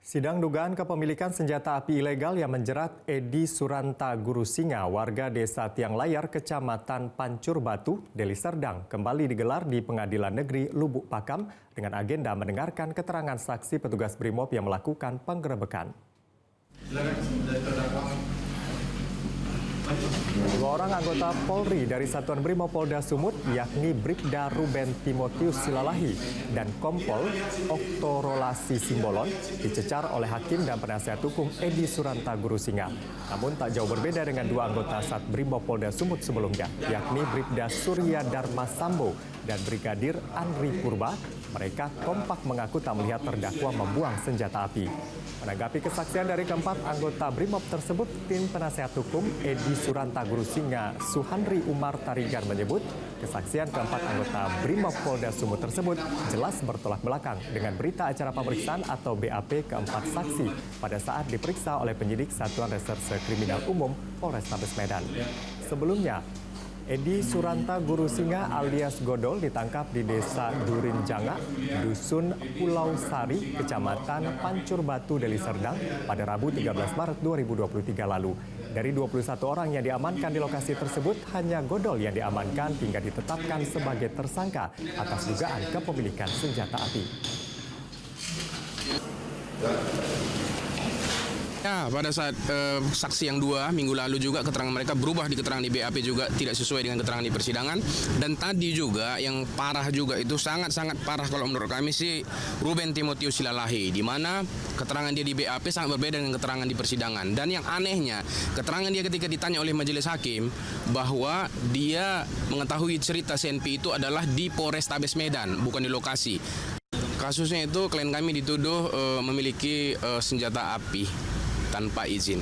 Sidang dugaan kepemilikan senjata api ilegal yang menjerat Edi Suranta Gurusinga, warga desa Tiang Layar, Kecamatan Pancur Batu, Deli Serdang, kembali digelar di Pengadilan Negeri Lubuk Pakam dengan agenda mendengarkan keterangan saksi petugas BRIMOB yang melakukan penggerebekan. Dua orang anggota Polri dari Satuan Brimob Polda Sumut, yakni Bribda Ruben Timotius Silalahi dan Kompol Oktorolasi Simbolon, dicecar oleh Hakim dan Penasihat Hukum Edi Suranta Gurusinga. Namun tak jauh berbeda dengan dua anggota Sat Brimob Polda Sumut sebelumnya, yakni Bribda Surya Dharma Sambo dan Brigadir Andri Purba. Mereka kompak mengaku tak melihat terdakwa membuang senjata api. Menanggapi kesaksian dari keempat anggota BRIMOB tersebut, tim Penasihat Hukum Edi Suranta Gurusinga Suhandri Umar Tarigan menyebut kesaksian keempat anggota BRIMOB Polda Sumut tersebut jelas bertolak belakang dengan berita acara pemeriksaan atau BAP keempat saksi pada saat diperiksa oleh penyidik Satuan Reserse Kriminal Umum Polrestabes Medan. Sebelumnya, Edi Suranta Gurusinga alias Godol ditangkap di Desa Durinjanga, Dusun Pulau Sari, Kecamatan Pancur Batu, Deli Serdang pada Rabu 13 Maret 2023 lalu. Dari 21 orang yang diamankan di lokasi tersebut, hanya Godol yang diamankan hingga ditetapkan sebagai tersangka atas dugaan kepemilikan senjata api. Ya, pada saat saksi yang dua minggu lalu juga keterangan mereka berubah di keterangan di BAP juga tidak sesuai dengan keterangan di persidangan. Dan tadi juga yang parah juga itu sangat-sangat parah kalau menurut kami sih Ruben Timotius Silalahi, di mana keterangan dia di BAP sangat berbeda dengan keterangan di persidangan. Dan yang anehnya keterangan dia ketika ditanya oleh majelis hakim bahwa dia mengetahui cerita CNP itu adalah di Polrestabes Medan, bukan di lokasi. Kasusnya itu klien kami dituduh memiliki senjata api tanpa izin.